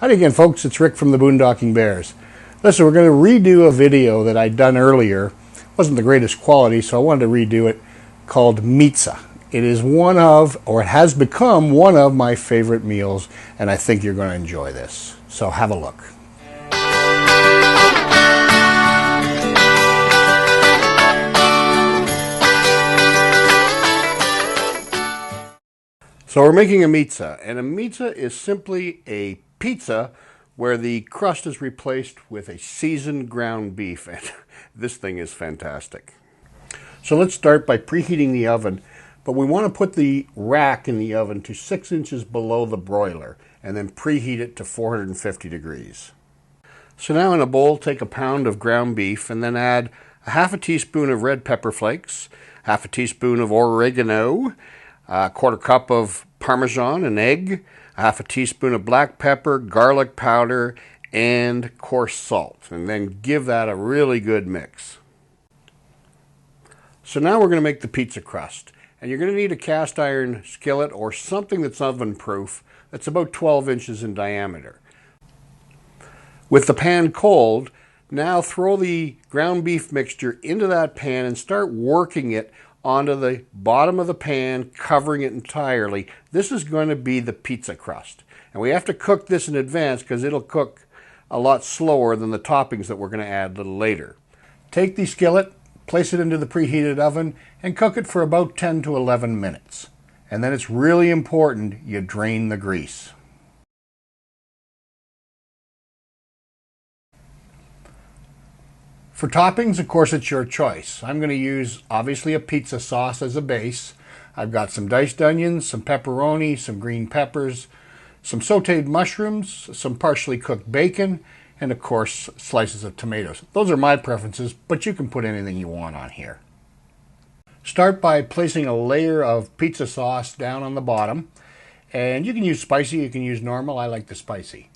Howdy again, folks. It's Rick from the Boondocking Bears. Listen, we're going to redo a video that I'd done earlier. It wasn't the greatest quality, so I wanted to redo it, called Meatza. It is one of, or it has become one of my favorite meals, and I think you're going to enjoy this. So have a look. So we're making a meatza, and a meatza is simply a pizza where the crust is replaced with a seasoned ground beef, and this thing is fantastic. So let's start by preheating the oven, but we want to put the rack in the oven to 6 inches below the broiler, and then preheat it to 450 degrees. So now in a bowl, take a pound of ground beef, and then add a half a teaspoon of red pepper flakes, half a teaspoon of oregano, a quarter cup of Parmesan, an egg, a half a teaspoon of black pepper, garlic powder, and coarse salt. And then give that a really good mix. So now we're going to make the pizza crust. And you're going to need a cast iron skillet or something that's oven proof that's about 12 inches in diameter. With the pan cold, now throw the ground beef mixture into that pan and start working it onto the bottom of the pan, covering it entirely. This is going to be the pizza crust. And we have to cook this in advance because it'll cook a lot slower than the toppings that we're going to add a little later. Take the skillet, place it into the preheated oven, and cook it for about 10 to 11 minutes. And then it's really important you drain the grease. For toppings, of course, it's your choice. I'm going to use, obviously, a pizza sauce as a base. I've got some diced onions, some pepperoni, some green peppers, some sauteed mushrooms, some partially cooked bacon, and, of course, slices of tomatoes. Those are my preferences, but you can put anything you want on here. Start by placing a layer of pizza sauce down on the bottom. And you can use spicy, you can use normal. I like the spicy.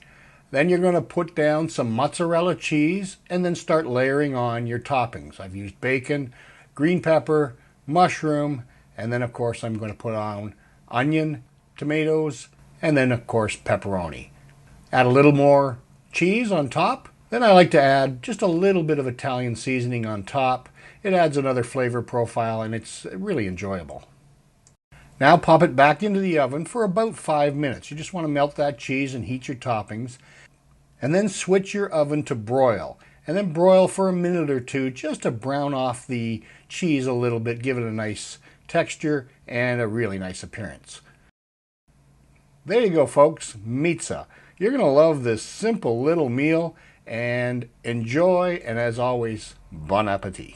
Then you're going to put down some mozzarella cheese and then start layering on your toppings. I've used bacon, green pepper, mushroom, and then of course I'm going to put on onion, tomatoes, and then of course pepperoni. Add a little more cheese on top. Then I like to add just a little bit of Italian seasoning on top. It adds another flavor profile and it's really enjoyable. Now pop it back into the oven for about 5 minutes. You just want to melt that cheese and heat your toppings. And then switch your oven to broil. And then broil for a minute or two just to brown off the cheese a little bit, give it a nice texture and a really nice appearance. There you go, folks, Meatza. You're going to love this simple little meal and enjoy, and as always, bon appetit.